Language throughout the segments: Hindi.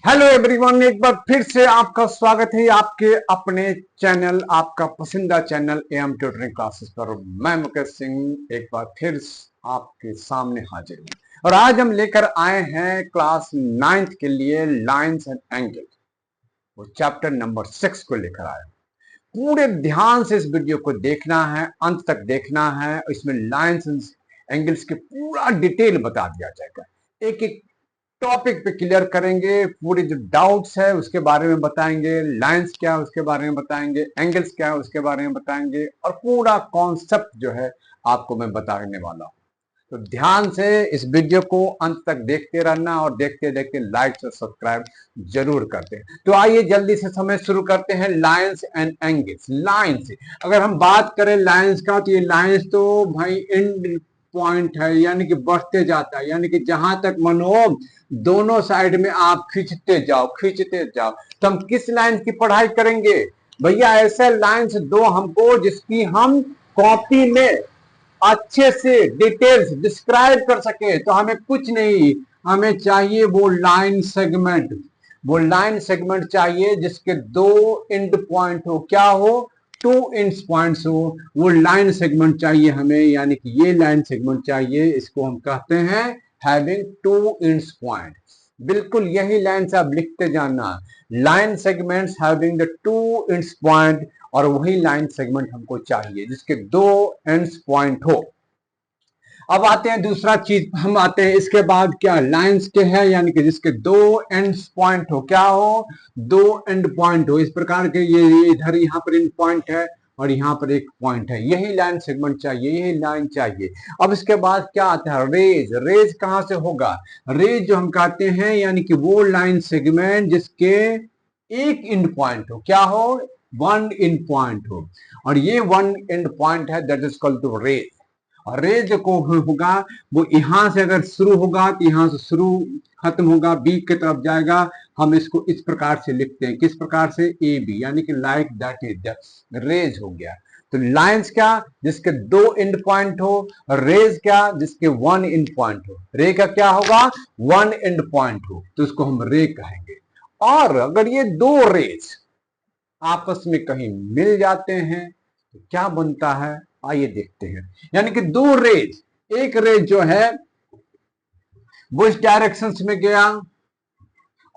हेलो एवरीवन, एक बार फिर से आपका स्वागत है आपके अपने चैनल, आपका पसंदीदा चैनल एएम ट्यूटरिंग क्लासेस पर। मैं मुकेश सिंह एक बार फिर आपके सामने हाजिर हूं और आज हम लेकर आए हैं क्लास 9th के लिए लाइंस एंड एंगल, वो चैप्टर नंबर 6 को लेकर आए। पूरे ध्यान से इस वीडियो को देखना है, अंत तक देखना है। इसमें लाइंस एंड एंगल्स के पूरा डिटेल बता दिया जाएगा, एक एक टॉपिक पे क्लियर करेंगे। पूरे जो डाउट्स है उसके बारे में बताएंगे, लाइंस क्या है उसके बारे में बताएंगे, एंगल्स क्या है उसके बारे में बताएंगे और पूरा कॉन्सेप्ट जो है आपको मैं बताने वाला हूं। तो ध्यान से इस वीडियो को अंत तक देखते रहना और देखते देखते लाइक और सब्सक्राइब जरूर करते हैं। तो आइए जल्दी से समय शुरू करते हैं। Lines and angles. लाइंस, अगर हम बात करें लाइंस का, तो ये लाइंस तो भाई एंड पॉइंट है, यानी कि बढ़ते जाता है, यानी कि जहां तक मन हो दोनों साइड में आप खींचते जाओ खींचते जाओ। तो हम किस लाइन की पढ़ाई करेंगे भैया? ऐसे लाइंस दो हमको जिसकी हम कॉपी में अच्छे से डिटेल्स डिस्क्राइब कर सके। तो हमें कुछ नहीं, हमें चाहिए वो लाइन सेगमेंट। वो लाइन सेगमेंट चाहिए जिसके दो एंड पॉइंट हो। क्या हो? टू एंड पॉइंट्स हो। वो लाइन सेगमेंट चाहिए हमें, यानी कि ये लाइन सेगमेंट चाहिए। इसको हम कहते हैं हैविंग टू एंड पॉइंट। बिल्कुल यही लाइन से आप लिखते जाना, line segments having the two ends point. और वही लाइन सेगमेंट हमको चाहिए जिसके दो एंड्स पॉइंट हो। अब आते हैं दूसरा चीज, हम आते हैं इसके बाद क्या लाइंस के है, यानी कि जिसके दो एंड्स पॉइंट हो। क्या हो? दो एंड पॉइंट हो। इस प्रकार के ये इधर यहाँ पर एंड पॉइंट है और यहाँ पर एक पॉइंट है। यही लाइन सेगमेंट चाहिए, यही लाइन चाहिए। अब इसके बाद क्या आता है? रेज। रेज कहां से होगा? रेज जो हम कहते हैं, यानी कि वो लाइन सेगमेंट जिसके एक एंड पॉइंट हो। क्या हो? वन एंड पॉइंट हो। और ये वन एंड पॉइंट है, that is called two rays. और रेज को होगा वो यहां से अगर शुरू होगा तो यहां से शुरू खत्म होगा, बी की तरफ जाएगा। हम इसको इस प्रकार से लिखते हैं, किस प्रकार से? ए बी, यानी कि like that is the rays हो गया। तो लाइंस क्या? जिसके दो एंड पॉइंट हो। रेज क्या? जिसके वन एंड पॉइंट हो। रे का क्या होगा? वन एंड पॉइंट हो, तो उसको हम रे कहेंगे। और अगर ये दो रेज आपस में कहीं मिल जाते हैं तो क्या बनता है? आइए देखते हैं। यानी कि दो रेज, एक रेज जो है वो इस डायरेक्शन में गया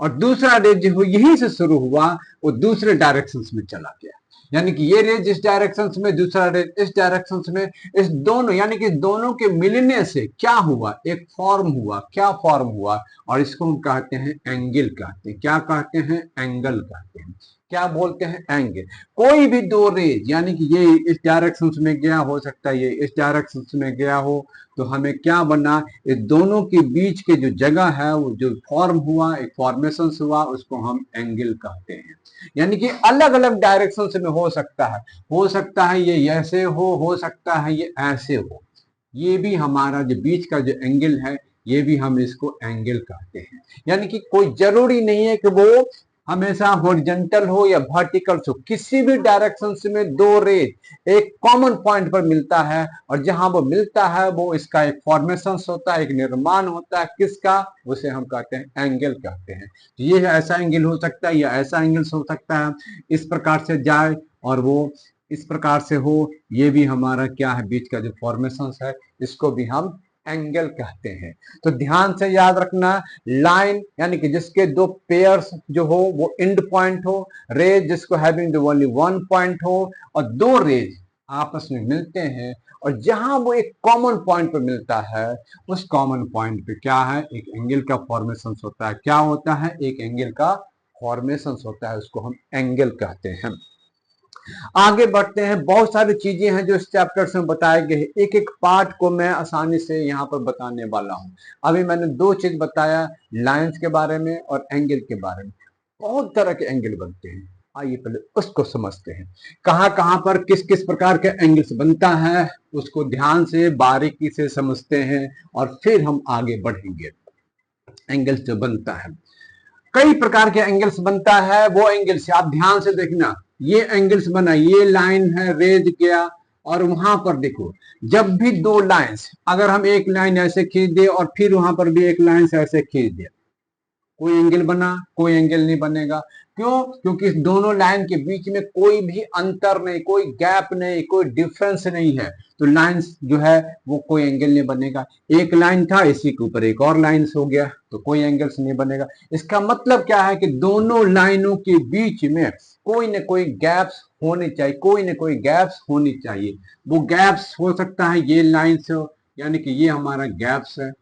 और दूसरा रेज जो यहीं से शुरू हुआ वो दूसरे डायरेक्शन में चला गया। यानी कि ये रेज इस डायरेक्शन में, दूसरा रेज इस डायरेक्शन में। इस दोनों, यानी कि दोनों के मिलने से क्या हुआ? एक फॉर्म हुआ। क्या फॉर्म हुआ? और इसको हम कहते हैं एंगल कहते हैं। क्या कहते हैं? एंगल कहते हैं। क्या बोलते हैं? एंगल। कोई भी दो रेज, यानी कि ये इस डायरेक्शन में गया, हो सकता है ये इस डायरेक्शन में गया हो, तो हमें क्या बना? इस दोनों के बीच के जो जगह है, वो जो फॉर्म हुआ, एक फॉर्मेशन हुआ, उसको हम एंगल कहते हैं। यानी कि अलग अलग डायरेक्शन में हो सकता है। हो सकता है ये ऐसे हो सकता है ये ऐसे हो। ये भी हमारा जो बीच का जो एंगल है, ये भी हम इसको एंगल कहते हैं। यानी कि कोई जरूरी नहीं है कि वो हमेशा हॉरिजॉन्टल हो या वर्टिकल हो। किसी भी डायरेक्शन में दो रेज एक कॉमन पॉइंट पर मिलता है और जहां वो मिलता है वो इसका एक फॉर्मेशन होता है, एक निर्माण होता है। किसका? उसे हम कहते हैं एंगल कहते हैं। तो ये ऐसा एंगल हो सकता है या ऐसा एंगल हो सकता है, इस प्रकार से जाए और वो इस प्रकार से हो। ये भी हमारा क्या है? बीच का जो फॉर्मेशन है, इसको भी हम एंगल कहते हैं। तो ध्यान से याद रखना, लाइन यानी कि जिसके दो पेयर्स जो हो वो एंड पॉइंट हो। रेज जिसको हैविंग ओनली वन पॉइंट हो। और दो रेज आपस में मिलते हैं और जहां वो एक कॉमन पॉइंट पे मिलता है, उस कॉमन पॉइंट पे क्या है? एक एंगल का फॉर्मेशन होता है। क्या होता है? एक एंगल का फॉर्मेशन होता है, उसको हम एंगल कहते हैं। आगे बढ़ते हैं। बहुत सारी चीजें हैं जो इस चैप्टर से बताए गए हैं, एक एक पार्ट को मैं आसानी से यहाँ पर बताने वाला हूँ। अभी मैंने दो चीज बताया, लाइंस के बारे में और एंगल के बारे में। बहुत तरह के एंगल बनते हैं, आइए पहले उसको समझते हैं। कहाँ कहाँ पर किस किस प्रकार के एंगल्स बनता है, उसको ध्यान से बारीकी से समझते हैं और फिर हम आगे बढ़ेंगे। एंगल्स जो बनता है, कई प्रकार के एंगल्स बनता है। वो एंगल्स आप ध्यान से देखना, ये एंगल्स बना, ये लाइन है, रेज किया, और वहां पर देखो जब भी दो लाइंस, अगर हम एक लाइन ऐसे खींच दे और फिर वहां पर भी एक लाइन से ऐसे खींच दे, कोई एंगल बना, कोई एंगल नहीं बनेगा। क्यों? क्योंकि इस दोनों लाइन के बीच में कोई भी अंतर नहीं, कोई गैप नहीं, कोई डिफरेंस नहीं है, तो लाइंस जो है वो कोई एंगल नहीं बनेगा। एक लाइन था, इसी के ऊपर एक और लाइन हो गया, तो कोई एंगल्स नहीं बनेगा। इसका मतलब क्या है कि दोनों लाइनों के बीच में कोई न कोई गैप्स होने चाहिए, कोई न कोई गैप्स होनी चाहिए। वो गैप्स हो सकता है ये लाइन्स हो, यानी कि ये हमारा गैप्स है,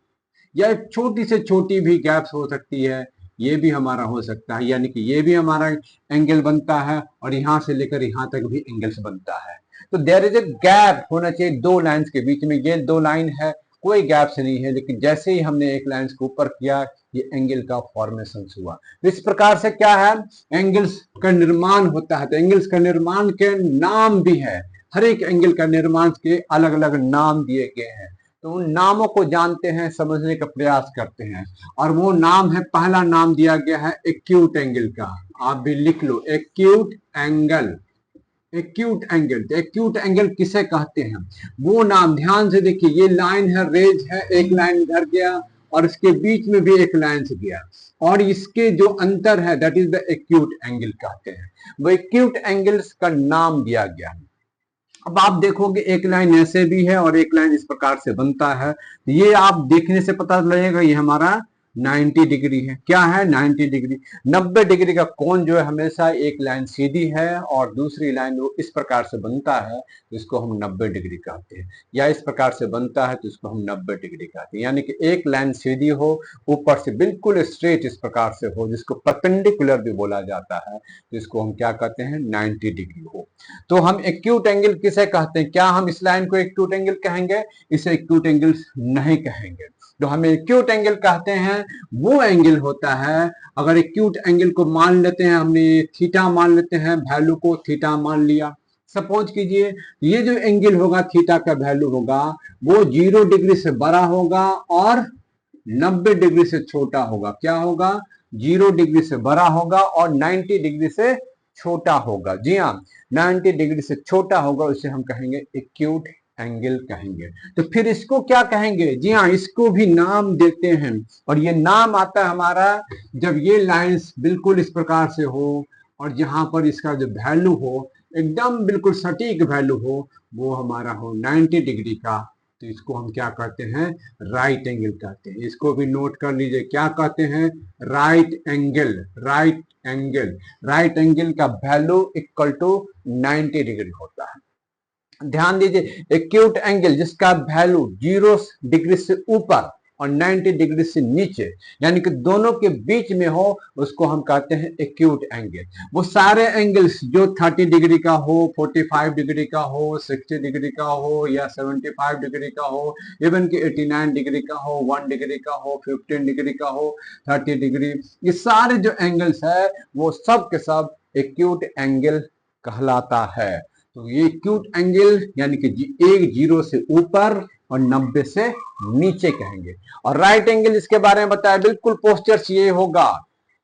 या एक छोटी से छोटी भी गैप्स हो सकती है, ये भी हमारा हो सकता है, यानी कि ये भी हमारा एंगल बनता है और यहां से लेकर यहां तक भी एंगल्स बनता है। तो देयर इज ए गैप होना चाहिए दो लाइंस के बीच में। ये दो लाइन है, कोई गैप्स नहीं है, लेकिन जैसे ही हमने एक लाइन को ऊपर किया, ये एंगल का फॉर्मेशन हुआ। तो इस प्रकार से क्या है, एंगल्स का निर्माण होता है। तो एंगल्स का निर्माण के नाम भी है, हर एक एंगल का निर्माण के अलग अलग नाम दिए गए हैं। तो उन नामों को जानते हैं, समझने का प्रयास करते हैं, और वो नाम है, पहला नाम दिया गया है एक्यूट एंगल का। आप भी लिख लो, acute angle. Acute angle, acute angle किसे कहते हैं, वो नाम ध्यान से देखिए। ये लाइन है, रेज है, एक लाइन इधर गया और इसके बीच में भी एक लाइन से गया, और इसके जो अंतर है that is the acute angle कहते हैं। वो एक्यूट एंगल्स का नाम दिया गया है। अब आप देखोगे एक लाइन ऐसे भी है और एक लाइन इस प्रकार से बनता है। ये आप देखने से पता लगेगा ये हमारा 90 डिग्री है। क्या है? 90 डिग्री। 90 डिग्री का कोण जो है हमेशा एक लाइन सीधी है और दूसरी लाइन वो इस प्रकार से बनता है, तो इसको हम 90 डिग्री कहते हैं, या इस प्रकार से बनता है तो इसको हम 90 डिग्री कहते हैं। यानी कि एक लाइन सीधी हो, ऊपर से बिल्कुल स्ट्रेट इस प्रकार से हो, जिसको परपेंडिकुलर भी बोला जाता है, तो इसको हम क्या कहते हैं? 90 डिग्री हो। तो हम एक्यूट एंगल किसे कहते हैं? क्या हम इस लाइन को एक्यूट एंगल कहेंगे? इसे एक्यूट एंगल नहीं कहेंगे। जो हमें एक्यूट एंगल कहते हैं वो एंगल होता है, अगर एक्यूट एंगल को मान लेते हैं, हमने थीटा मान लेते हैं, वैल्यू को थीटा मान लिया। सपोज कीजिए ये जो एंगल होगा, थीटा का वैल्यू होगा, वो 0 डिग्री से बड़ा होगा और 90 डिग्री से छोटा होगा। क्या होगा? 0 डिग्री से बड़ा होगा और 90 डिग्री से छोटा होगा। जी हाँ, 90 डिग्री से छोटा होगा, उसे हम कहेंगे एक्यूट एंगल कहेंगे। तो फिर इसको क्या कहेंगे? जी हाँ, इसको भी नाम देते हैं, और ये नाम आता है हमारा जब ये लाइंस बिल्कुल इस प्रकार से हो और जहां पर इसका जो वैल्यू हो एकदम बिल्कुल सटीक वैल्यू हो, वो हमारा हो 90 डिग्री का, तो इसको हम क्या कहते हैं? राइट एंगल कहते हैं। इसको भी नोट कर लीजिए, क्या कहते हैं? Right angle. Right angle, right angle का वैल्यू इक्वल टू 90 डिग्री होता है। ध्यान दीजिए, एक्यूट एंगल जिसका वैल्यू 0 डिग्री से ऊपर और 90 डिग्री से नीचे, यानी कि दोनों के बीच में हो, उसको हम कहते हैं एक्यूट एंगल। वो सारे एंगल्स जो 30 डिग्री का हो, 45 डिग्री का हो, 60 डिग्री का हो, या 75 डिग्री का हो, इवन कि 89 डिग्री का हो, 1 डिग्री का हो, 15 डिग्री का हो, 30 डिग्री, ये सारे जो एंगल्स है वो सब के सब एक्यूट एंगल कहलाता है। तो ये एक्यूट एंगल यानी कि एक 0 से ऊपर और 90 से नीचे कहेंगे। और राइट एंगल इसके बारे में बताया, बिल्कुल पोस्चर्स ये होगा,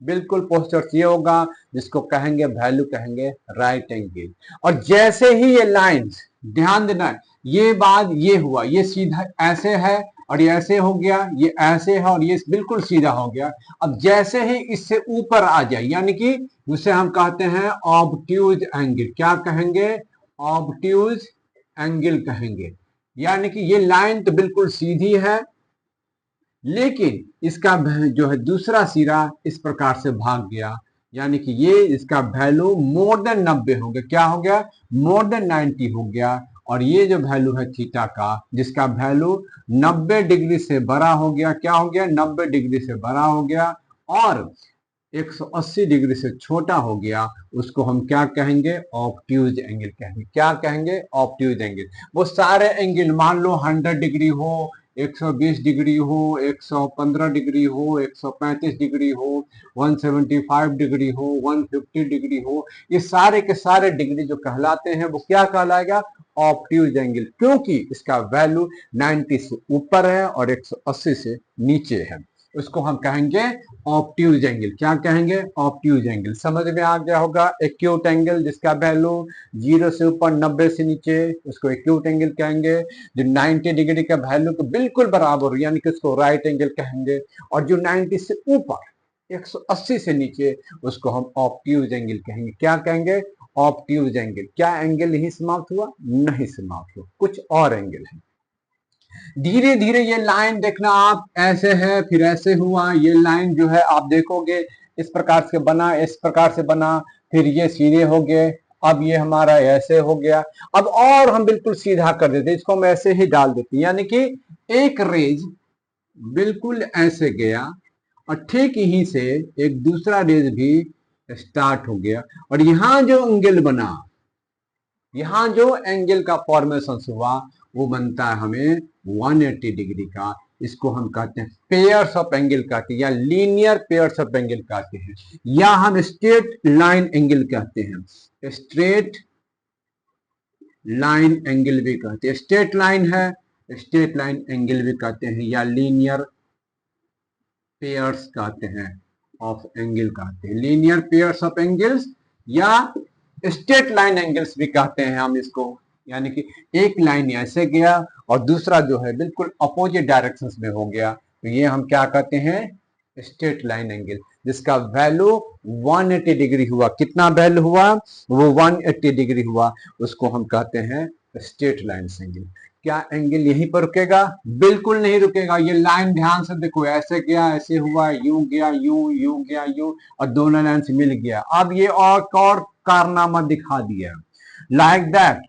बिल्कुल पोस्चर्स ये होगा, जिसको कहेंगे वैल्यू कहेंगे राइट एंगल। और जैसे ही ये लाइंस, ध्यान देना, ये बात ये हुआ, ये सीधा ऐसे है और ये ऐसे हो गया, ये ऐसे है और ये बिल्कुल सीधा हो गया। अब जैसे ही इससे ऊपर आ जाए, यानी कि उसे हम कहते हैं ऑब्ट्यूज एंगल। क्या कहेंगे? ऑब्ट्यूज एंगल कहेंगे। यानी कि ये लाइन तो बिल्कुल सीधी है, लेकिन इसका जो है दूसरा सिरा इस प्रकार से भाग गया, यानी कि ये इसका वैल्यू मोर देन 90 हो गया। क्या हो गया? मोर देन 90 हो गया। और ये जो वैल्यू है थीटा का, जिसका वैल्यू 90 डिग्री से बड़ा हो गया, क्या हो गया? 90 डिग्री से बड़ा हो गया और 180 डिग्री से छोटा हो गया, उसको हम क्या कहेंगे? ऑब्ट्यूज एंगल कहेंगे। क्या कहेंगे? Obtuse angle. वो सारे एंगल, मान लो 100 डिग्री हो, 120 डिग्री हो, 115 डिग्री हो, 135 डिग्री हो, 175 डिग्री हो, 150 डिग्री हो, ये सारे के सारे डिग्री जो कहलाते हैं वो क्या कहलाएगा? ऑब्ट्यूज एंगल, क्योंकि इसका वैल्यू 90 से ऊपर है और 180 से नीचे है, उसको हम कहेंगे ऑब्ट्यूज एंगल। क्या कहेंगे? Obtuse angle. समझ में आ गया होगा। एक्यूट एंगल जिसका वैल्यू 0 से ऊपर 90 से नीचे, उसको एक्यूट एंगल कहेंगे। जो 90 डिग्री का वैल्यू को बिल्कुल बराबर, यानी कि उसको राइट एंगल कहेंगे। और जो 90 से ऊपर 180 से नीचे उसको हम ऑब्ट्यूज एंगल कहेंगे। क्या कहेंगे? Obtuse angle. क्या एंगल यही समाप्त हुआ? नहीं समाप्त हुआ, कुछ और एंगल है। धीरे धीरे ये लाइन देखना आप, ऐसे है फिर ऐसे हुआ, ये लाइन जो है आप देखोगे इस प्रकार से बना, इस प्रकार से बना, फिर ये सीधे हो गए, अब ये हमारा ऐसे हो गया। अब और हम बिल्कुल सीधा कर देते, इसको हम ऐसे ही डाल देते, यानी कि एक रेज बिल्कुल ऐसे गया और ठीक यहीं से एक दूसरा रेज भी स्टार्ट हो गया, और यहां जो एंगल बना, यहां जो एंगल का फॉर्मेशन हुआ वो बनता है हमें 180 डिग्री का। इसको हम कहते हैं पेयर्स ऑफ एंगल कहते हैं, या लीनियर पेयर्स ऑफ एंगल कहते हैं, या हम स्ट्रेट लाइन एंगल कहते हैं, स्ट्रेट लाइन एंगल भी कहते हैं। स्ट्रेट लाइन है, स्ट्रेट लाइन एंगल भी कहते हैं, या लीनियर पेयर्स कहते हैं ऑफ एंगल कहते हैं, लीनियर पेयर्स ऑफ एंगल्स या स्ट्रेट लाइन एंगल्स भी कहते हैं हम इसको। यानी कि एक लाइन ऐसे गया और दूसरा जो है बिल्कुल अपोजिट डायरेक्शंस में हो गया, तो ये हम क्या कहते हैं? स्ट्रेट लाइन एंगल, जिसका वैल्यू 180 डिग्री हुआ। कितना वैल्यू हुआ? वो 180 डिग्री हुआ, उसको हम कहते हैं स्ट्रेट लाइन एंगल। क्या एंगल यहीं पर रुकेगा? बिल्कुल नहीं रुकेगा। ये लाइन ध्यान से देखो, ऐसे गया, ऐसे हुआ, यूं गया, यूं, यूं गया, यूं, और दोनों लाइन से मिल गया। अब ये और कारनामा दिखा दिया, लाइक दैट।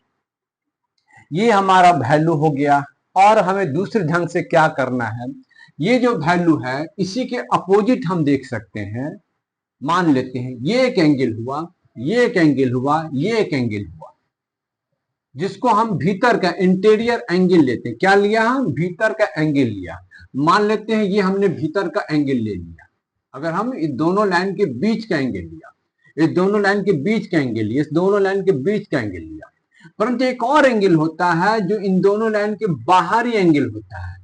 ये हमारा वैल्यू हो गया, और हमें दूसरे ढंग से क्या करना है, ये जो वैल्यू है इसी के अपोजिट हम देख सकते हैं। मान लेते हैं ये एक एंगल हुआ, ये एक एंगल हुआ, ये एक एंगल हुआ, जिसको हम भीतर का इंटीरियर एंगल लेते हैं। क्या लिया? हम भीतर का एंगल लिया। मान लेते हैं ये हमने भीतर का एंगल ले लिया। अगर हम इस दोनों लाइन के बीच का एंगल लिया, इस दोनों लाइन के बीच का एंगल लिया, इस दोनों लाइन के बीच का एंगल लिया, परंतु एक और एंगल होता है जो इन दोनों लाइन के बाहरी एंगल होता है,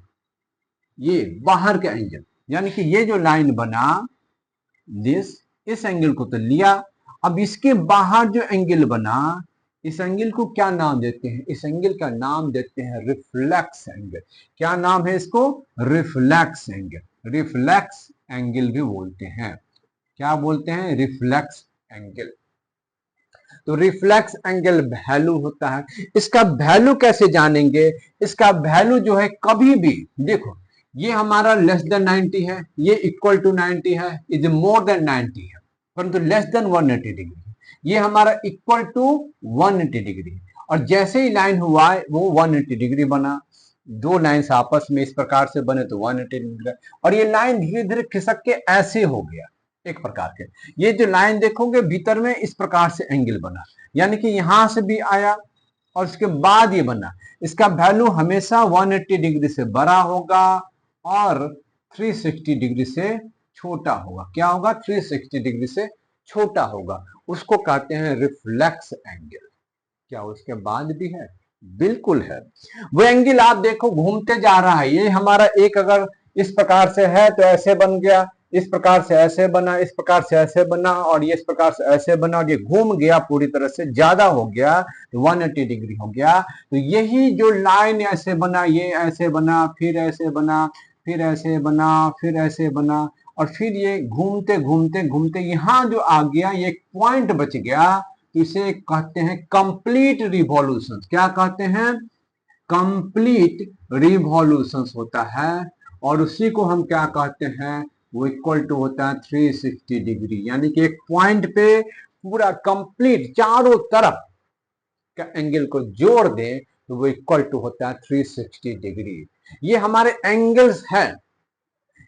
ये बाहर का एंगल। यानी कि ये जो लाइन बना इस एंगल को तो लिया, अब इसके बाहर जो एंगल बना, इस एंगल को क्या नाम देते हैं? इस एंगल का नाम देते हैं रिफ्लेक्स एंगल। क्या नाम है इसको? Reflex angle. रिफ्लेक्स एंगल भी बोलते हैं। क्या बोलते हैं? Reflex angle. तो रिफ्लेक्स एंगल वैल्यू होता है। इसका वैल्यू कैसे जानेंगे? इसका वैल्यू जो है कभी भी देखो, ये हमारा लेस देन 90 है, ये इक्वल टू 90 है, इज मोर देन 90 है, परंतु लेस देन 180 डिग्री। ये हमारा इक्वल टू 180 डिग्री, और जैसे ही लाइन हुआ वो 180 डिग्री बना। दो लाइंस आपस में इस प्रकार से बने तो 180 डिग्री, और ये लाइन धीरे धीरे खिसक के ऐसे हो गया एक प्रकार के। ये जो लाइन देखोगे भीतर में इस प्रकार से एंगल बना, यानी कि यहां से भी आया और उसके बाद ये बना। इसका वैल्यू हमेशा 180 डिग्री से बड़ा होगा और 360 डिग्री से छोटा होगा। क्या होगा? 360 डिग्री से छोटा होगा। उसको कहते हैं रिफ्लेक्स एंगल। क्या उसके बाद भी है? बिल्कुल है। वो एंगल आप देखो घूमते जा रहा है। ये हमारा एक अगर इस प्रकार से है तो ऐसे बन गया, इस प्रकार से ऐसे बना, इस प्रकार से ऐसे बना, और ये इस प्रकार से ऐसे बना, और ये घूम गया पूरी तरह से, ज्यादा हो गया, 180 डिग्री हो गया। तो यही जो लाइन ऐसे बना, ये ऐसे बना, फिर ऐसे बना, फिर ऐसे बना, फिर ऐसे बना, और फिर ये घूमते घूमते घूमते यहां जो आ गया, ये एक पॉइंट बच गया, तो इसे कहते हैं कंप्लीट रिवॉल्यूशन। क्या कहते हैं? कंप्लीट रिवॉल्यूशन होता है, और उसी को हम क्या कहते हैं? वो इक्वल टू होता है 360 डिग्री। यानी कि एक पॉइंट पे पूरा कंप्लीट चारों तरफ का एंगल को जोड़ दें तो वो इक्वल टू होता है 360 डिग्री। ये हमारे एंगल्स हैं।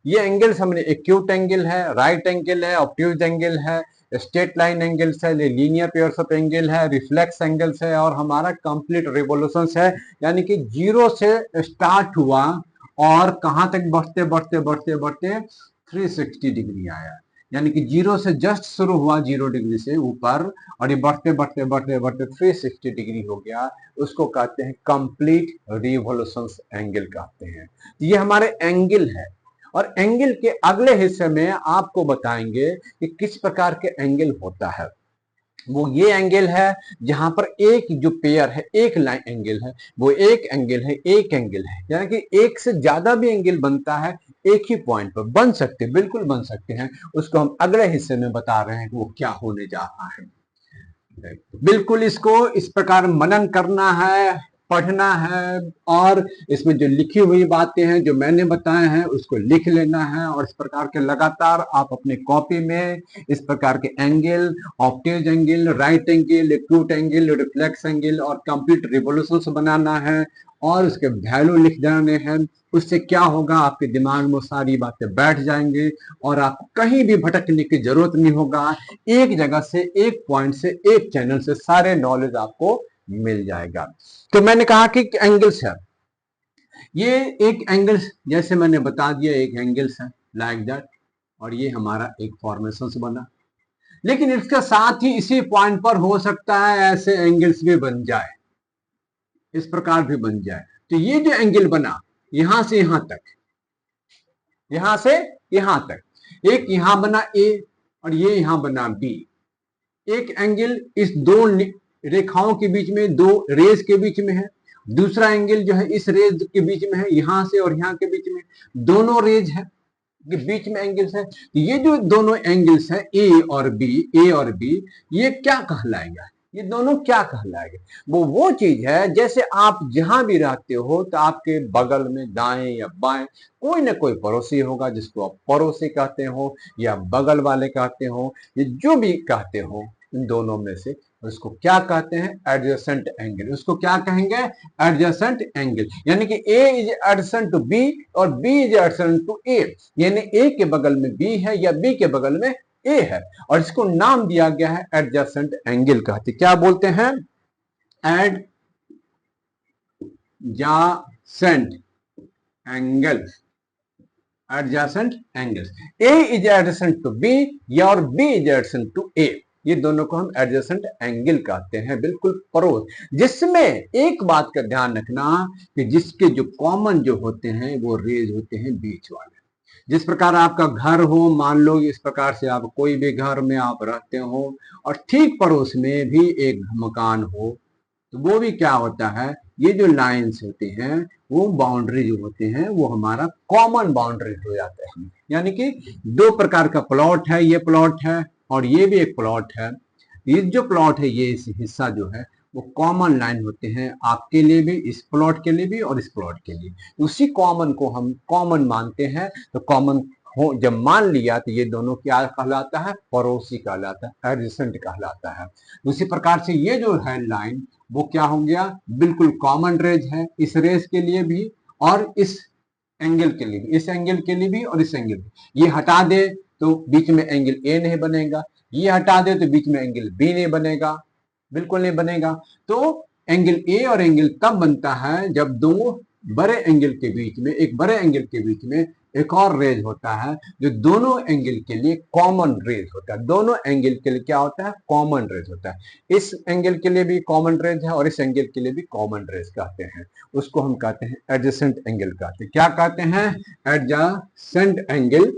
ये एंगल्स हमने एक्यूट एंगल है, राइट एंगल है, ऑब्ट्यूज एंगल है, स्ट्रेट लाइन एंगल्स है, लीनियर पेयर्स ऑफ एंगल है, रिफ्लेक्स एंगल्स है, और हमारा कंप्लीट रिवॉल्यूशंस है। यानी कि जीरो से स्टार्ट हुआ और कहां तक बढ़ते बढ़ते बढ़ते बढ़ते 360 डिग्री आया। यानी कि जीरो से जस्ट शुरू हुआ, 0 डिग्री से ऊपर, और ये बढ़ते बढ़ते बढ़ते बढ़ते 360 डिग्री हो गया। उसको कहते हैं कंप्लीट रिवॉल्यूशंस एंगल कहते हैं। ये हमारे एंगल है, और एंगल के अगले हिस्से में आपको बताएंगे कि किस प्रकार के एंगल होता है। वो ये एंगल है जहां पर एक जो पेयर है, एक लाइन एंगल है, वो एक एंगल है, एक एंगल है। यानी कि एक से ज्यादा भी एंगल बनता है, एक ही पॉइंट पर बन सकते हैं, बिल्कुल बन सकते हैं। उसको हम अगले हिस्से में बता रहे हैं कि वो क्या होने जा रहा है। बिल्कुल इसको इस प्रकार मनन करना है, पढ़ना है, और इसमें जो लिखी हुई बातें हैं जो मैंने बताए हैं उसको लिख लेना है। और इस प्रकार के लगातार आप अपने कॉपी में इस प्रकार के angle, obtuse angle, right angle, acute angle, reflex angle और कंप्लीट रिवोल्यूशंस बनाना है और उसके वैल्यू लिख जाने हैं। उससे क्या होगा, आपके दिमाग में सारी बातें बैठ जाएंगे और आप कहीं भी भटकने की जरूरत नहीं होगा। एक जगह से, एक पॉइंट से, एक चैनल से सारे नॉलेज आपको मिल जाएगा। तो मैंने कहा कि एंगल्स है, ये एक एंगल्स जैसे मैंने बता दिया, एक एंगल्स है लाइक दैट, और ये हमारा एक फॉर्मेशन बना। लेकिन इसके साथ ही इसी पॉइंट पर हो सकता है ऐसे एंगल्स भी बन जाए, इस प्रकार भी बन जाए। तो ये जो एंगल बना यहां से यहां तक, यहां से यहां तक, एक यहां बना ए और ये यहां बना बी, एक एंगल इस दो रेखाओं के बीच में, दो रेज के बीच में है। दूसरा एंगल जो है इस रेज के बीच में है, यहां से और यहां के बीच में, दोनों रेज है के बीच में एंगल्स है। ये जो दोनों एंगल्स है ए और बी, ये क्या कहलाएगा, ये दोनों क्या कहलाएगा? वो चीज है जैसे आप जहां भी रहते हो तो आपके बगल में दाएं या बाएं कोई ना कोई पड़ोसी होगा जिसको आप पड़ोसी कहते हो या बगल वाले कहते हो, ये जो भी कहते हो, इन दोनों में से उसको क्या कहते हैं? Adjacent angle. उसको क्या कहेंगे? Adjacent angle. यानी कि ए इज एडजेसेंट टू बी और बी इज एडजेसेंट टू ए, यानी ए के बगल में बी है या बी के बगल में ए है, और इसको नाम दिया गया है एडजेसेंट एंगल कहते। क्या बोलते हैं? Adjacent angle, adjacent angles. A is adjacent to B या और B is adjacent to A, ये दोनों को हम एडजेसेंट एंगल कहते हैं, बिल्कुल पड़ोस। जिसमें एक बात का ध्यान रखना कि जिसके जो कॉमन जो होते हैं वो रेज होते हैं बीच वाले। जिस प्रकार आपका घर हो, मान लो इस प्रकार से आप कोई भी घर में आप रहते हो और ठीक पड़ोस में भी एक मकान हो, तो वो भी क्या होता है, ये जो लाइंस होती हैं वो बाउंड्री जो होते हैं वो हमारा कॉमन बाउंड्री हो जाता है। यानी कि दो प्रकार का प्लॉट है, ये प्लॉट है और ये भी एक प्लॉट है। ये जो प्लॉट है, ये इस हिस्सा जो है वो कॉमन लाइन होते हैं, आपके लिए भी, इस प्लॉट के लिए भी और इस प्लॉट के लिए। उसी कॉमन को हम कॉमन मानते हैं। तो कॉमन हो जब मान लिया तो ये दोनों क्या कहलाता है? पड़ोसी कहलाता है, एडजेसेंट कहलाता है। उसी प्रकार से ये जो है लाइन वो क्या हो गया? बिल्कुल कॉमन रेज है, इस रेज के लिए भी और इस एंगल के लिए भी, इस एंगल के लिए भी और इस एंगल भी। ये हटा दे तो बीच में एंगल ए नहीं बनेगा, ये हटा दे तो बीच में एंगल बी नहीं बनेगा, बिल्कुल नहीं बनेगा। तो एंगल ए और एंगल तब बनता है जब दो बड़े एंगल के बीच में, एक बड़े एंगल के बीच में एक और रेज होता है जो दोनों एंगल के लिए कॉमन रेज होता है। दोनों एंगल के लिए क्या होता है? कॉमन रेज होता है। इस एंगल के लिए भी कॉमन रेज है और इस एंगल के लिए भी कॉमन रेज कहते हैं। उसको हम कहते हैं एडजेसेंट एंगल कहते हैं। क्या कहते हैं? एडजेसेंट एंगल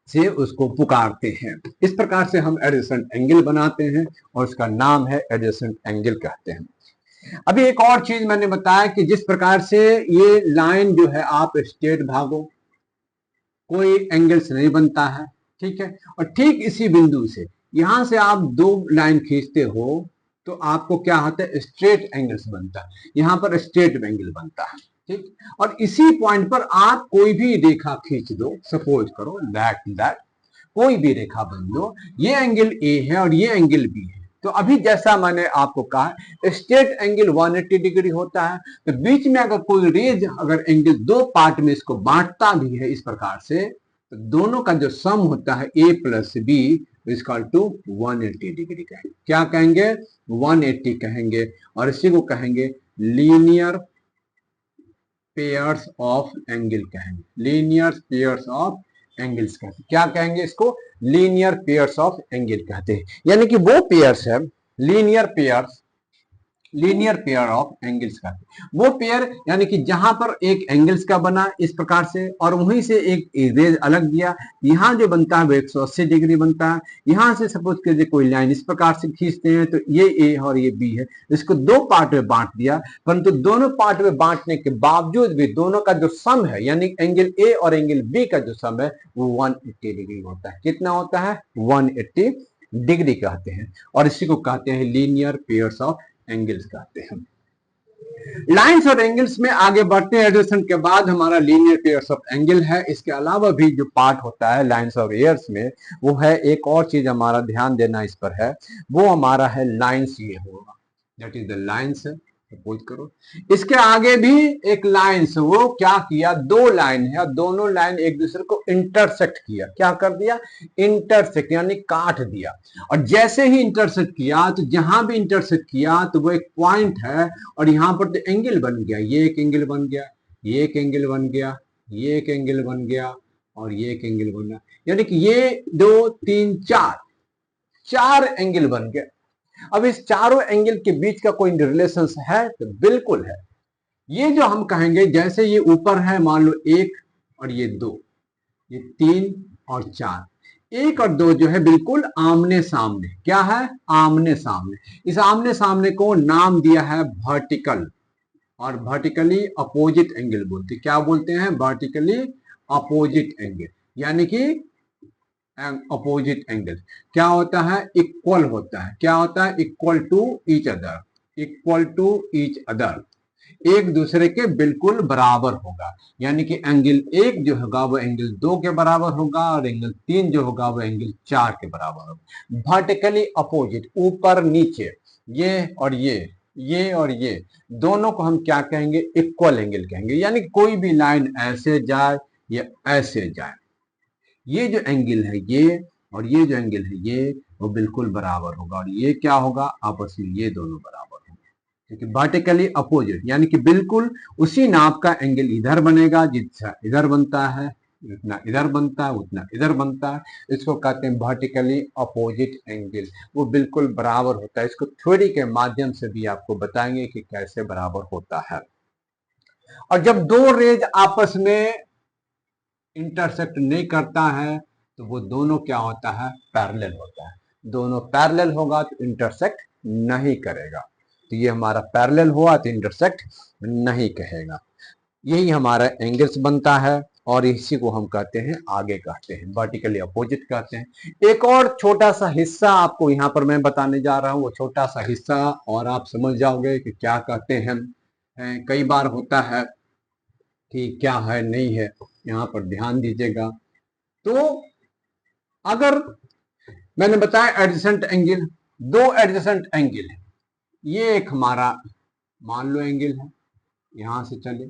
से उसको पुकारते हैं। इस प्रकार से हम एडजेसेंट एंगल बनाते हैं और उसका नाम है एडजेसेंट एंगल कहते हैं। अभी एक और चीज मैंने बताया कि जिस प्रकार से ये लाइन जो है आप स्ट्रेट भागो, कोई एंगल्स नहीं बनता है, ठीक है। और ठीक इसी बिंदु से यहां से आप दो लाइन खींचते हो तो आपको क्या होता है? स्ट्रेट एंगल्स बनता है, यहां पर स्ट्रेट एंगल बनता है, ठीक। और इसी पॉइंट पर आप कोई भी रेखा खींच दो, सपोज करो दैट कोई भी रेखा बन दो, ये एंगल ए है और ये एंगल बी है। तो अभी जैसा मैंने आपको कहा स्ट्रेट एंगल 180 डिग्री होता है, तो बीच में अगर कोई रेज अगर एंगल दो पार्ट में इसको बांटता भी है इस प्रकार से, तो दोनों का जो सम होता है A plus B equal to 180 degree कहेंगे। क्या कहेंगे? 180 कहेंगे। और इसी को कहेंगे लीनियर पेयर्स ऑफ एंगल कहेंगे, लीनियर पेयर्स ऑफ एंगल्स कहते हैं। क्या कहेंगे इसको? लीनियर पेयर्स ऑफ एंगल कहते हैं। यानी कि वो पेयर्स है, linear pairs linear pair of angles का, वो पेयर यानी कि जहां पर एक एंगल्स का बना इस प्रकार से और वहीं से एक रेज अलग दिया, यहां जो बनता है वो 180 डिग्री बनता है। यहां से सपोज कीजिए कोई लाइन इस प्रकार से खींचते हैं तो ये ए और ये बी है, इसको दो पार्ट में बांट दिया, परंतु दोनों पार्ट में बांटने के बावजूद भी दोनों का जो सम है यानी एंगल ए और एंगल बी का जो सम है वो 180 डिग्री होता है। कितना होता है? 180 डिग्री कहते हैं, और इसी को कहते हैं लीनियर पेयर्स ऑफ एंगल्स कहते हैं। लाइंस और एंगल्स में आगे बढ़ते हैं। एडजस्टेंट के बाद हमारा लीनियर पेयर्स ऑफ एंगल है। इसके अलावा भी जो पार्ट होता है लाइंस और एयर्स में, वो है एक और चीज हमारा ध्यान देना इस पर है, वो हमारा है लाइंस। ये होगा दैट इज द लाइंस है, सपोज करो इसके आगे भी एक लाइंस, वो क्या किया, दो लाइन है और दोनों लाइन एक दूसरे को इंटरसेक्ट किया। क्या कर दिया? इंटरसेक्ट यानी काट दिया। और जैसे ही इंटरसेक्ट किया तो जहां भी इंटरसेक्ट किया तो वो एक पॉइंट है और यहां पर तो एंगल बन गया, ये एक एंगल बन गया, ये एक एंगल बन गया, ये एक एंगल बन गया और ये एक एंगल बन गया, यानी कि ये 2 3 4 चार एंगल बन गए। अब इस चारों एंगल के बीच का कोई रिलेशन है? तो बिल्कुल है। ये जो हम कहेंगे जैसे ये ऊपर है, मान लो 1 और ये 2, ये 3 और 4, 1 और 2 जो है बिल्कुल आमने सामने। क्या है? आमने सामने। इस आमने सामने को नाम दिया है वर्टिकल, और वर्टिकली अपोजिट एंगल बोलते हैं। क्या बोलते हैं? वर्टिकली अपोजिट एंगल, यानी कि अपोजिट एंगल क्या होता है? इक्वल होता है। क्या होता है? Equal to each other, equal to each other, एक दूसरे के बिल्कुल बराबर होगा। यानी कि एंगल 1 जो होगा वो एंगल 2 के बराबर होगा और एंगल 3 जो होगा वो एंगल 4 के बराबर होगा। वर्टिकली अपोजिट, ऊपर नीचे, ये और ये और ये दोनों को हम क्या कहेंगे? इक्वल एंगल कहेंगे। यानी कोई भी लाइन ऐसे जाए या ऐसे जाए, ये जो एंगल है ये और ये जो एंगल है ये वो बिल्कुल बराबर होगा, और ये क्या होगा? आपस में ये दोनों बराबर होंगे, क्योंकि वर्टिकली अपोजिट यानी कि बिल्कुल उसी नाप का एंगल इधर बनेगा जितना इधर बनता है, जितना इधर बनता है उतना इधर बनता है। इसको कहते हैं वर्टिकली अपोजिट एंगल, वो बिल्कुल बराबर होता है। इसको थ्योरी के माध्यम से भी आपको बताएंगे कि कैसे बराबर होता है। और जब दो रेज आपस में इंटरसेक्ट नहीं करता है तो वो दोनों क्या होता है? पैरेलल होता है। दोनों पैरेलल होगा तो इंटरसेक्ट नहीं करेगा, तो ये हमारा पैरेलल हुआ तो इंटरसेक्ट नहीं कहेगा। यही हमारा एंगल्स बनता है और इसी को हम कहते हैं, आगे कहते हैं वर्टिकली अपोजिट कहते हैं। एक और छोटा सा हिस्सा आपको यहाँ पर मैं बताने जा रहा हूँ, वो छोटा सा हिस्सा और आप समझ जाओगे कि क्या कहते हैं। कई बार होता है कि क्या है नहीं है, यहाँ पर ध्यान दीजिएगा। तो अगर मैंने बताया एडजेसेंट एंगल, दो एडजेसेंट एंगल है, ये एक हमारा मान लो एंगल है, यहां से चले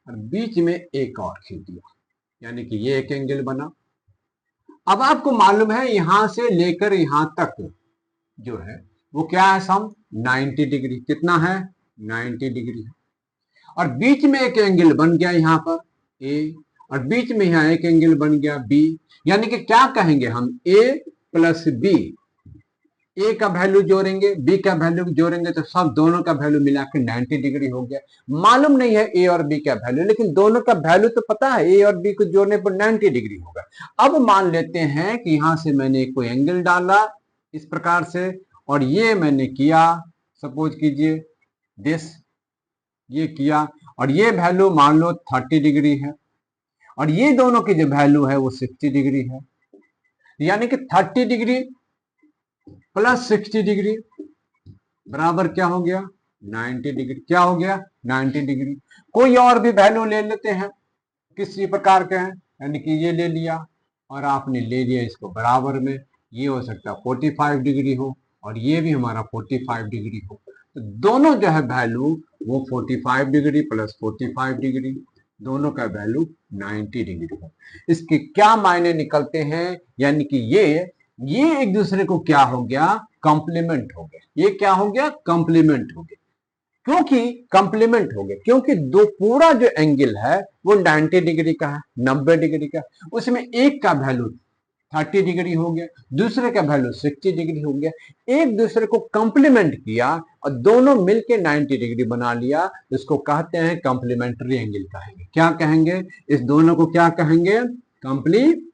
और बीच में एक और खींच दिया, यानी कि ये एक एंगल बना। अब आपको मालूम है यहां से लेकर यहां तक जो है वो क्या है? सम 90 डिग्री। कितना है? 90 डिग्री है। और बीच में एक एंगल बन गया यहाँ पर ए, और बीच में यहाँ एक एंगल बन गया बी, यानी कि क्या कहेंगे हम? ए प्लस बी, ए का वैल्यू जोड़ेंगे बी का वैल्यू जोड़ेंगे तो सब दोनों का वैल्यू मिलाकर 90 डिग्री हो गया। मालूम नहीं है ए और बी का वैल्यू, लेकिन दोनों का वैल्यू तो पता है, ए और बी को जोड़ने पर 90 डिग्री होगा। अब मान लेते हैं कि यहां से मैंने कोई एंगल डाला इस प्रकार से, और ये मैंने किया, सपोज कीजिए दिस, ये किया, और ये वैल्यू मान लो 30 डिग्री है, और ये दोनों की जो वैल्यू है वो 60 डिग्री है। यानी कि 30 डिग्री प्लस 60 डिग्री बराबर क्या हो गया? 90 डिग्री। क्या हो गया? 90 डिग्री। कोई और भी वैल्यू ले लेते हैं किसी प्रकार के हैं, यानी कि ये ले लिया और आपने ले लिया इसको बराबर में, ये हो सकता है 45 डिग्री हो और ये भी हमारा 45 डिग्री हो, तो दोनों जो है वैल्यू वो 45 डिग्री प्लस 45 डिग्री, दोनों का वैल्यू 90 डिग्री है। इसके क्या मायने निकलते हैं? यानी कि ये एक दूसरे को क्या हो गया? कॉम्प्लीमेंट हो गया। ये क्या हो गया? कॉम्प्लीमेंट हो गया। क्योंकि कॉम्प्लीमेंट हो गया, क्योंकि दो पूरा जो एंगल है वो 90 डिग्री का है, 90 डिग्री का, उसमें एक का वैल्यू 30 डिग्री हो गया, दूसरे का वैल्यू 60 डिग्री हो गया। एक दूसरे को कंप्लीमेंट किया और दोनों मिलके 90 डिग्री बना लिया, इसको कहते हैं कंप्लीमेंट्री एंगल कहेंगे। क्या कहेंगे? इस दोनों को क्या कहेंगे? कंप्लीमेंट्री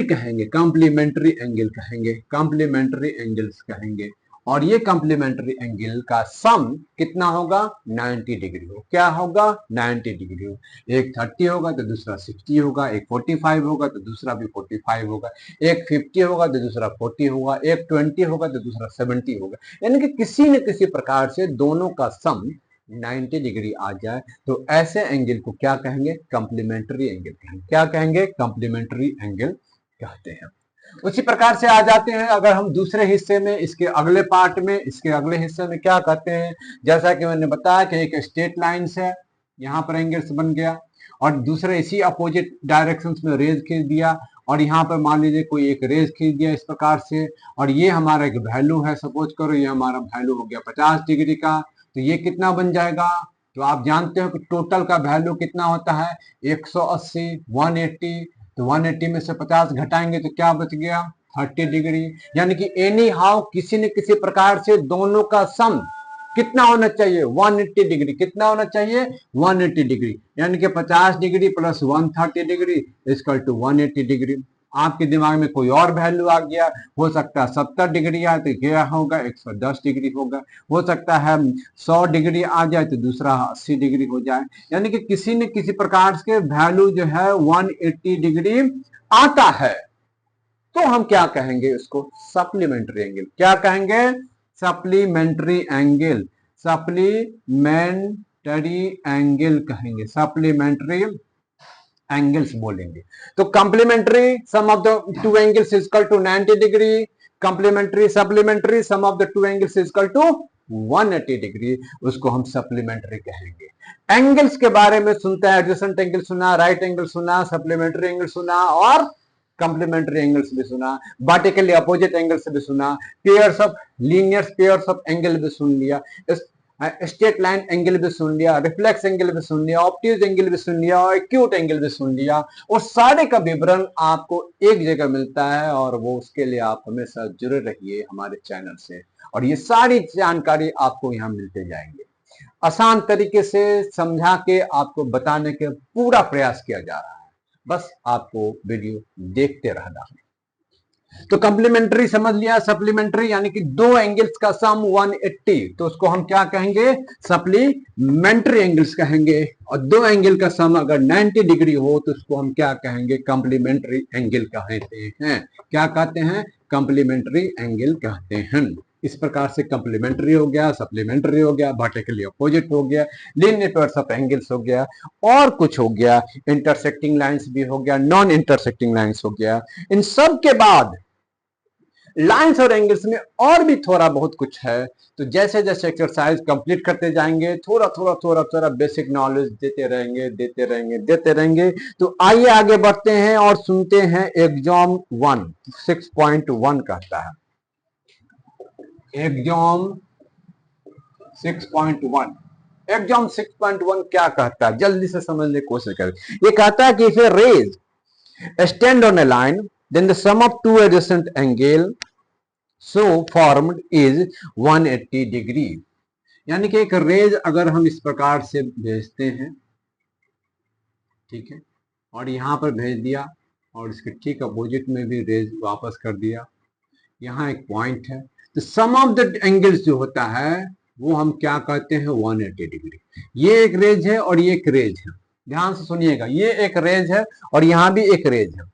कहेंगे, कंप्लीमेंट्री एंगल कहेंगे, कंप्लीमेंट्री एंगल्स कहेंगे। और ये कंप्लीमेंट्री एंगल का सम कितना होगा? 90 डिग्री हो। क्या होगा? 90 डिग्री हो। एक 30 होगा तो दूसरा 60 होगा, एक 45 होगा तो दूसरा भी 45 होगा, एक 50 होगा तो दूसरा 40 होगा, एक 20 होगा तो दूसरा 70 होगा। यानी कि किसी न किसी प्रकार से दोनों का सम 90 डिग्री आ जाए तो ऐसे एंगल को क्या कहेंगे? कंप्लीमेंट्री एंगल कहेंगे। क्या कहेंगे? कंप्लीमेंट्री एंगल कहते हैं। उसी प्रकार से आ जाते हैं अगर हम दूसरे हिस्से में, इसके अगले पार्ट में, इसके अगले हिस्से में क्या कहते हैं? जैसा कि मैंने बताया कि एक स्ट्रेट लाइन है, यहाँ पर एंगल्स बन गया, और दूसरे इसी अपोजिट डायरेक्शंस में रेज खींच दिया, और यहाँ पर मान लीजिए कोई एक रेज खींच दिया इस प्रकार से, और ये हमारा एक वैल्यू है, सपोज करो ये हमारा वैल्यू हो गया 50 डिग्री का, तो ये कितना बन जाएगा? तो आप जानते हो कि टोटल का वैल्यू कितना होता है? 180, 180, तो 180 में से 50 घटाएंगे तो क्या बच गया? 30 डिग्री। यानी कि एनी हाउ किसी न किसी प्रकार से दोनों का सम कितना होना चाहिए? 180 डिग्री। कितना होना चाहिए? 180 डिग्री। यानी कि 50 degree plus 130 degree equal to 180 degree. आपके दिमाग में कोई और वैल्यू आ गया, हो सकता है 70 डिग्री आए तो क्या होगा? 110 डिग्री होगा। हो सकता है 100 डिग्री आ जाए तो दूसरा 80 डिग्री हो जाए। यानी कि किसी न किसी प्रकार के वैल्यू जो है 180 डिग्री आता है, तो हम क्या कहेंगे? उसको सप्लीमेंट्री एंगल। क्या कहेंगे? Supplementary angle. सप्लीमेंटरी एंगल कहेंगे, सप्लीमेंट्री एंगल्स बोलेंगे। तो complementary sum of the two angles is equal to 90 degree, complementary supplementary sum of the two angles is equal to 180 degree, उसको हम सप्लीमेंट्री कहेंगे। एंगल्स के बारे में सुनते हैं, एडजेसेंट एंगल सुना, राइट एंगल सुना, सप्लीमेंट्री एंगल सुना, और कंप्लीमेंट्री एंगल्स भी सुना, वर्टिकली अपोजिट एंगल्स भी सुना, pairs of linear pairs of angle भी सुन लिया, स्ट्रेट लाइन एंगल भी सुन लिया, रिफ्लेक्स एंगल भी सुन लिया, ऑप्टिक्स एंगल भी सुन लिया, और एक्यूट एंगल भी सुन लिया। और सारे का विवरण आपको एक जगह मिलता है, और वो उसके लिए आप हमेशा जुड़े रहिए हमारे चैनल से, और ये सारी जानकारी आपको यहाँ मिलते जाएंगे। आसान तरीके से समझा के आपको बताने के पूरा प्रयास किया जा रहा है, बस आपको वीडियो देखते रहना है। तो कंप्लीमेंट्री समझ लिया, सप्लीमेंट्री यानी कि दो एंगल्स का सम 180, तो उसको हम क्या कहेंगे? सप्लीमेंट्री एंगल्स कहेंगे। और दो एंगल का सम अगर 90 डिग्री हो तो उसको हम क्या कहेंगे? कंप्लीमेंट्री एंगल कहते हैं। क्या कहते हैं? कंप्लीमेंट्री एंगल कहते हैं। इस प्रकार से कंप्लीमेंट्री हो गया, सप्लीमेंट्री हो गया, वर्टिकली अपोजिट हो गया, लीनियर पेयर्स ऑफ एंगल्स हो गया, और कुछ हो गया, इंटरसेक्टिंग लाइंस भी हो गया, नॉन इंटरसेक्टिंग लाइंस हो गया। इन सब के बाद लाइंस और एंगल्स में और भी थोड़ा बहुत कुछ है। तो जैसे जैसे एक्सरसाइज कंप्लीट करते जाएंगे, थोड़ा थोड़ा थोड़ा थोड़ा बेसिक नॉलेज देते रहेंगे, देते रहेंगे, देते रहेंगे। तो आइए आगे बढ़ते हैं और सुनते हैं एग्जाम 1 6.1 कहता है। एग्जाम 6.1, एग्जाम 6.1 क्या कहता है? जल्दी से समझने की कोशिश करें। ये कहता है कि if a rays stand on a line, then the sum of two adjacent angle so formed is 180 degree. यानी कि एक रेज अगर हम इस प्रकार से भेजते हैं, ठीक है, और यहां पर भेज दिया, और इसके ठीक अपोजिट में भी रेज वापस कर दिया, यहां एक पॉइंट है, तो सम ऑफ द एंगल्स जो होता है वो हम क्या कहते हैं? 180 डिग्री। ये एक रेज है और ये एक रेज है, ध्यान से सुनिएगा, ये एक रेज है और यहां भी एक रेज है।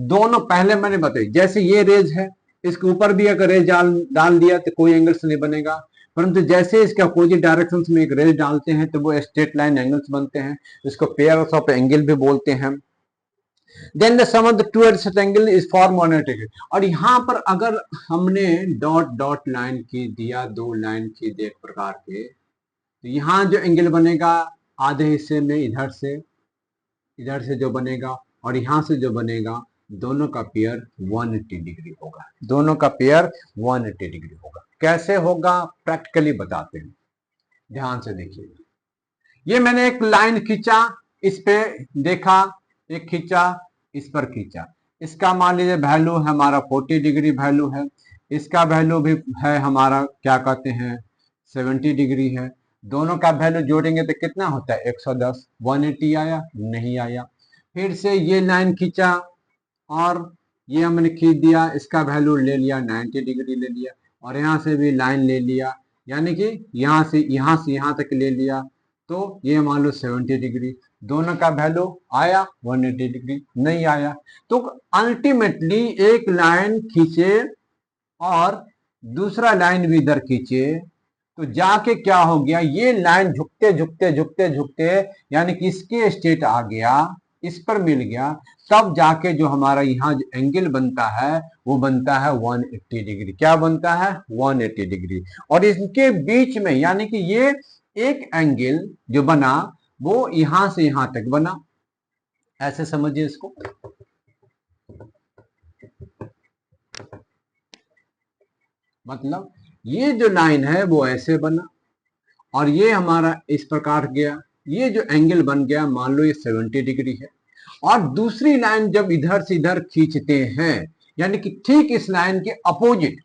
दोनों पहले मैंने बताई, जैसे ये रेज है, इसके ऊपर भी अगर रेज डाल दिया तो कोई एंगल्स नहीं बनेगा, परंतु जैसे इसके अपोजिट डायरेक्शन में एक रेज डालते हैं तो वो स्ट्रेट लाइन एंगल्स बनते हैं, इसको पेयर्स ऑफ एंगल भी बोलते हैं। Then the sum of the two adjacent angle is form 180 degree. और यहां पर अगर हमने डॉट डॉट लाइन की दिया, दो लाइन की दिया एक प्रकार के, तो यहां जो एंगल बनेगा आधे हिस्से में इधर से जो बनेगा और यहां से जो बनेगा, दोनों का पेयर 180 डिग्री होगा, दोनों का पेयर 180 डिग्री होगा। कैसे होगा? प्रैक्टिकली बताते हैं, ध्यान से देखिए। ये मैंने एक लाइन खींचा, इस पे देखा, एक खींचा, इस पर खींचा, इसका मान लीजिए वैल्यू है हमारा 40 डिग्री वैल्यू है, इसका वैल्यू भी है हमारा क्या कहते हैं 70 डिग्री है। दोनों का वैल्यू जोड़ेंगे तो कितना होता है 110। 180 आया नहीं आया। फिर से ये लाइन खींचा और ये हमने खींच दिया, इसका वैल्यू ले लिया 90 डिग्री ले लिया, और यहाँ से भी लाइन ले लिया, यानी कि यहाँ से यहाँ तक ले लिया, तो ये मान लो 70 डिग्री। दोनों का वैल्यू आया 180 डिग्री नहीं आया। तो अल्टीमेटली एक लाइन खींचे और दूसरा लाइन भी इधर खींचे, तो जाके क्या हो गया, ये लाइन झुकते झुकते झुकते झुकते यानी कि इसके स्टेट आ गया, इस पर मिल गया, तब जाके जो हमारा यहाँ जो एंगल बनता है वो बनता है 180 डिग्री। क्या बनता है 180 डिग्री। और इनके बीच में यानी कि ये एक एंगल जो बना वो यहां से यहां तक बना, ऐसे समझिए इसको। मतलब ये जो लाइन है वो ऐसे बना और ये हमारा इस प्रकार गया, ये जो एंगल बन गया मान लो ये 70 डिग्री है। और दूसरी लाइन जब इधर से इधर खींचते हैं यानी कि ठीक इस लाइन के अपोजिट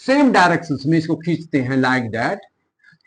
सेम डायरेक्शन में इसको खींचते हैं लाइक दैट,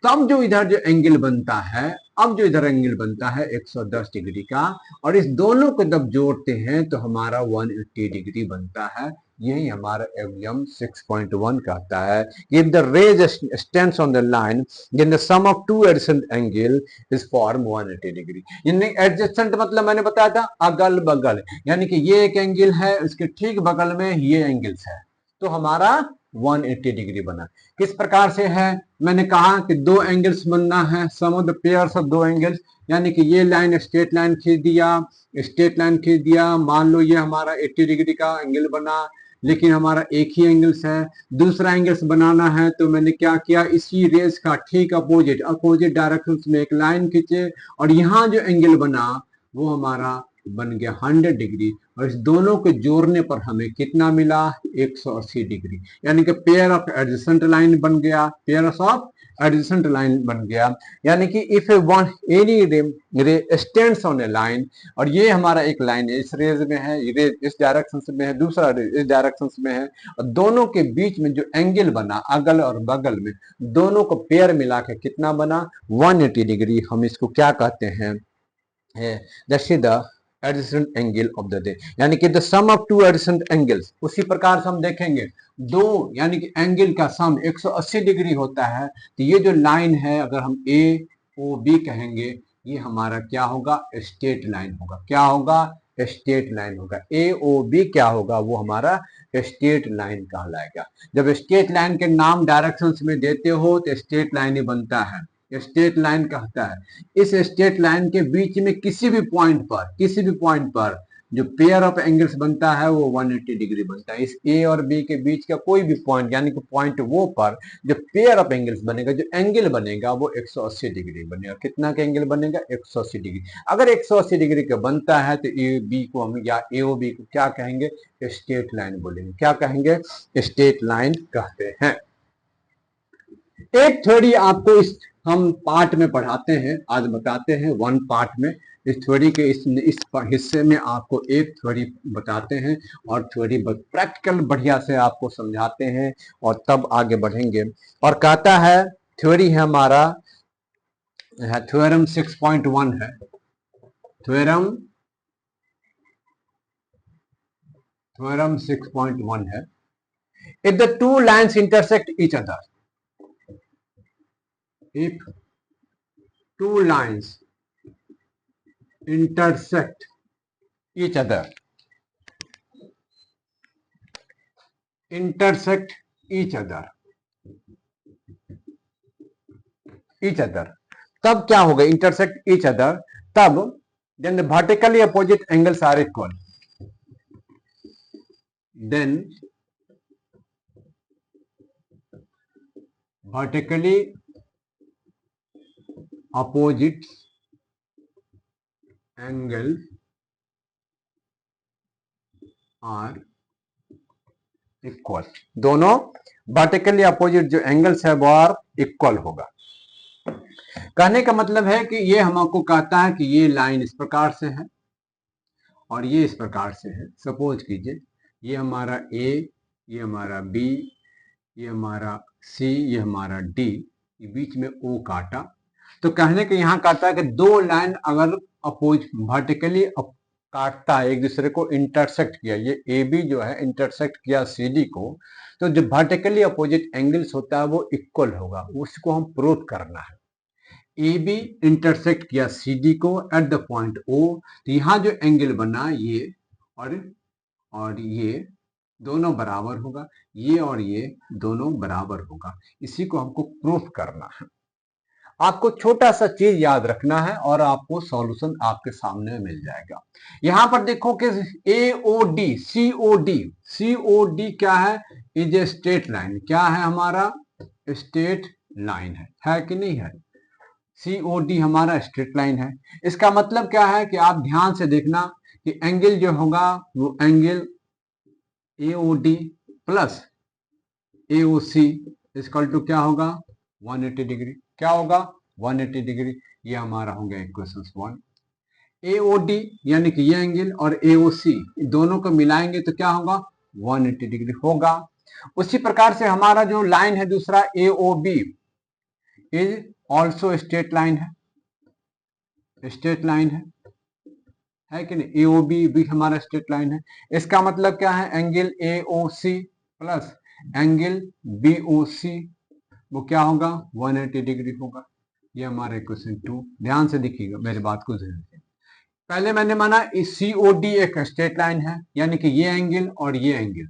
तब जो इधर जो एंगल बनता है, अब जो इधर एंगल बनता है 110 डिग्री का, और इस दोनों को जब जोड़ते हैं तो हमारा 180 डिग्री बनता है। यही हमारा एवलियम 6.1 कहता है। If the rays stands on the line then the sum of two adjacent angle is form 180 degree. यानी एडजेसेंट मतलब मैंने बताया था अगल बगल, यानी कि ये एक एंगल है उसके ठीक बगल में ये एंगल्स है, तो हमारा 180 डिग्री बना। किस प्रकार से है, मैंने कहा कि दो एंगल्स बनना है, सम ऑफ द पेयर्स ऑफ दो एंगल्स, यानी कि ये लाइन स्ट्रेट लाइन खींच दिया, स्ट्रेट लाइन खींच दिया, मान लो ये हमारा 80 डिग्री का एंगल बना, लेकिन हमारा एक ही एंगल्स है। दूसरा एंगल्स बनाना है तो मैंने क्या किया, इसी रेस का ठीक अपोजिट डायरेक्शन में एक लाइन खींचे और यहाँ जो एंगल बना वो हमारा बन गया 100 डिग्री, और इस दोनों के जोड़ने पर हमें कितना मिला 180 डिग्री, यानी कि पेयर ऑफ एडजेसेंट लाइन बन गया, पेयर ऑफ एडजेसेंट लाइन बन गया। यानी कि इफ वन एनी रे स्टैंड्स ऑन ए लाइन, और ये हमारा एक लाइन है इस रेज में है, ये रेज इस डायरेक्शन में है, दूसरा रेज इस डायरेक्शन में है, और दोनों के बीच में जो एंगल बना अगल और बगल में, दोनों को पेयर मिला के कितना बना 180 डिग्री। हम इसको क्या कहते हैं, that's the adjacent angle of the day, यानी कि the sum of two adjacent angles. उसी प्रकार से हम देखेंगे दो यानी कि एंगल का सम 180 डिग्री होता है, तो ये जो लाइन है अगर हम ए ओ बी कहेंगे, ये हमारा क्या होगा स्ट्रेट लाइन होगा। क्या होगा स्ट्रेट लाइन होगा। ए ओ बी क्या होगा वो हमारा स्ट्रेट लाइन कहलाएगा। जब स्ट्रेट लाइन के नाम डायरेक्शंस में देते हो तो स्ट्रेट लाइन ही बनता है, स्ट्रेट लाइन कहता है। इस स्ट्रेट लाइन के बीच में किसी भी पॉइंट पर जो पेयर ऑफ एंगल्स बनता है वो 180 डिग्री बनता है। इस ए और बी के बीच का कोई भी पॉइंट यानी कि पॉइंट वो पर जो पेयर ऑफ एंगल्स बनेगा, जो एंगल बनेगा वो 180 डिग्री बनेगा। कितना का एंगल बनेगा 180 डिग्री। अगर 180 डिग्री का बनता है तो ए बी को हम या ए ओ बी को क्या कहेंगे स्ट्रेट लाइन बोलेंगे। क्या कहेंगे स्ट्रेट लाइन कहते हैं। एक थ्योरी आपको इस हम पार्ट में पढ़ाते हैं, आज बताते हैं वन पार्ट में। इस थ्योरी के इस हिस्से में आपको एक थ्योरी बताते हैं और थ्योरी प्रैक्टिकल बढ़िया से आपको समझाते हैं और तब आगे बढ़ेंगे। और कहता है थ्योरी है हमारा थ्योरम 6.1 है, थ्योरम 6.1 है। If the two lines intersect each other, if two lines intersect each other तब क्या होगा इंटरसेक्ट ईच अदर, तब then the vertically opposite angles are equal, then vertically opposite angles are equal. दोनों वर्टिकली अपोजिट जो एंगल्स है वो आर इक्वल होगा। कहने का मतलब है कि ये हमको कहता है कि ये लाइन इस प्रकार से है और ये इस प्रकार से है। सपोज कीजिए ये हमारा ए, ये हमारा बी, ये हमारा सी, ये हमारा डी, ये बीच में ओ काटा। तो कहने के यहाँ काटा है कि दो लाइन अगर अपोज वर्टिकली काटता है, एक दूसरे को इंटरसेक्ट किया, ये ए बी जो है इंटरसेक्ट किया सी डी को, तो जो वर्टिकली अपोजिट एंगल्स होता है वो इक्वल होगा, उसको हम प्रूव करना है। ए बी इंटरसेक्ट किया सी डी को एट द पॉइंट ओ, तो यहाँ जो एंगल बना ये और ये दोनों बराबर होगा, ये और ये दोनों बराबर होगा। इसी को हमको प्रूफ करना है। आपको छोटा सा चीज याद रखना है और आपको सॉल्यूशन आपके सामने मिल जाएगा। यहां पर देखो कि AOD COD क्या है? Is a straight line. क्या है हमारा? स्ट्रेट लाइन है कि नहीं है? COD हमारा स्ट्रेट लाइन है। इसका मतलब क्या है कि आप ध्यान से देखना कि एंगल जो होगा वो angle AOD plus AOC equal to क्या होगा? 180 डिग्री। क्या होगा? 180 डिग्री। ये हमारा हो गया इक्वेशन 1। AOD यानी कि ये एंगल और AOC दोनों को मिलाएंगे तो क्या होगा? 180 डिग्री होगा। उसी प्रकार से हमारा जो लाइन है दूसरा AOB is also straight line है, स्ट्रेट लाइन है कि नहीं? AOB भी हमारा स्ट्रेट लाइन है। इसका मतलब क्या है? Angle AOC plus angle BOC वो क्या होगा? 180 डिग्री होगा। ये हमारा इक्वेशन 2। ध्यान से देखिएगा मेरी बात को ध्यान से। पहले मैंने माना COD एक स्ट्रेट लाइन है, यानी कि ये एंगल और ये एंगल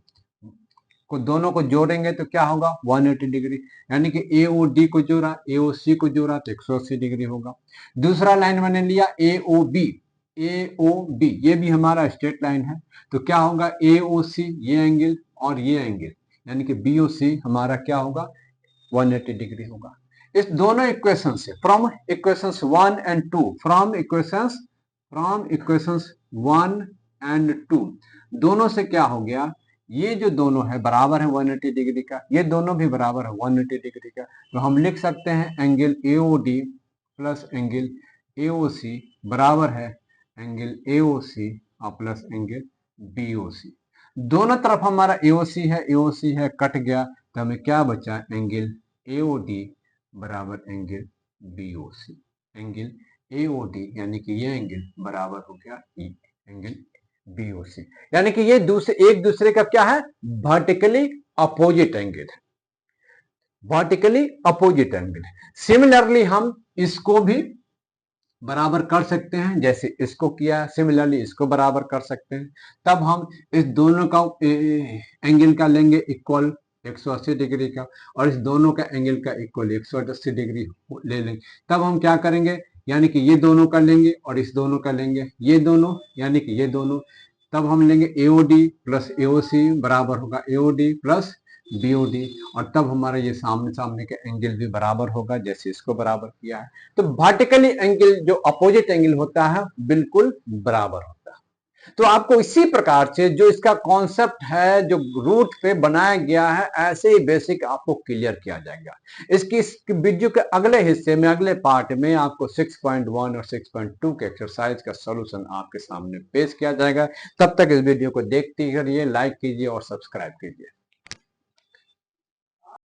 को दोनों को जोड़ेंगे तो क्या होगा? 180 डिग्री। यानी कि AOD को जोड़ा, AOC को जोड़ा तो 180 डिग्री होगा। दूसरा लाइन मैंने लिया AOB ये भी हमारा स्ट्रेट लाइन है, तो क्या होगा? AOC ये एंगल और ये एंगल यानी कि BOC हमारा क्या होगा? 180 डिग्री होगा। इस दोनों इक्वेशन से from equations 1 and 2 from equations 1 and 2 दोनों से क्या हो गया? ये जो दोनों है बराबर है 180 डिग्री का, ये दोनों भी बराबर है 180 डिग्री का। तो हम लिख सकते हैं angle AOD plus angle AOC बराबर है angle AOC plus angle BOC। दोनों तरफ हमारा AOC है कट गया, तो हमें क्या बचा? एंगल AOD बराबर एंगल BOC। एंगल AOD यानी कि ये एंगल बराबर हो गया एंगल BOC, यानी कि ये एक दूसरे का क्या है? वर्टिकली अपोजिट एंगल है, वर्टिकली अपोजिट एंगल है। सिमिलरली हम इसको भी बराबर कर सकते हैं, जैसे इसको किया, सिमिलरली इसको बराबर कर सकते हैं। तब हम इस दोनों का एंगल का लेंगे इक्वल 180 डिग्री का, और इस दोनों का एंगल का इक्वल 180 डिग्री ले लेंगे। तब हम क्या करेंगे? यानी कि ये दोनों का लेंगे और इस दोनों का लेंगे, ये दोनों यानी कि ये दोनों। तब हम लेंगे AOD प्लस AOC बराबर होगा AOD प्लस BOD, और तब हमारा ये सामने सामने का एंगल भी बराबर होगा जैसे इसको बराबर किया है। तो वर्टिकली एंगल जो अपोजिट एंगल होता है बिल्कुल बराबर होता है। तो आपको इसी प्रकार से जो इसका कॉन्सेप्ट है जो रूट पे बनाया गया है, ऐसे ही बेसिक आपको क्लियर किया जाएगा। इस वीडियो के अगले हिस्से में, अगले पार्ट में आपको 6.1 और 6.2 के एक्सरसाइज का सॉल्यूशन आपके सामने पेश किया जाएगा। तब तक इस वीडियो को देखते रहिए, लाइक कीजिए और सब्सक्राइब कीजिए।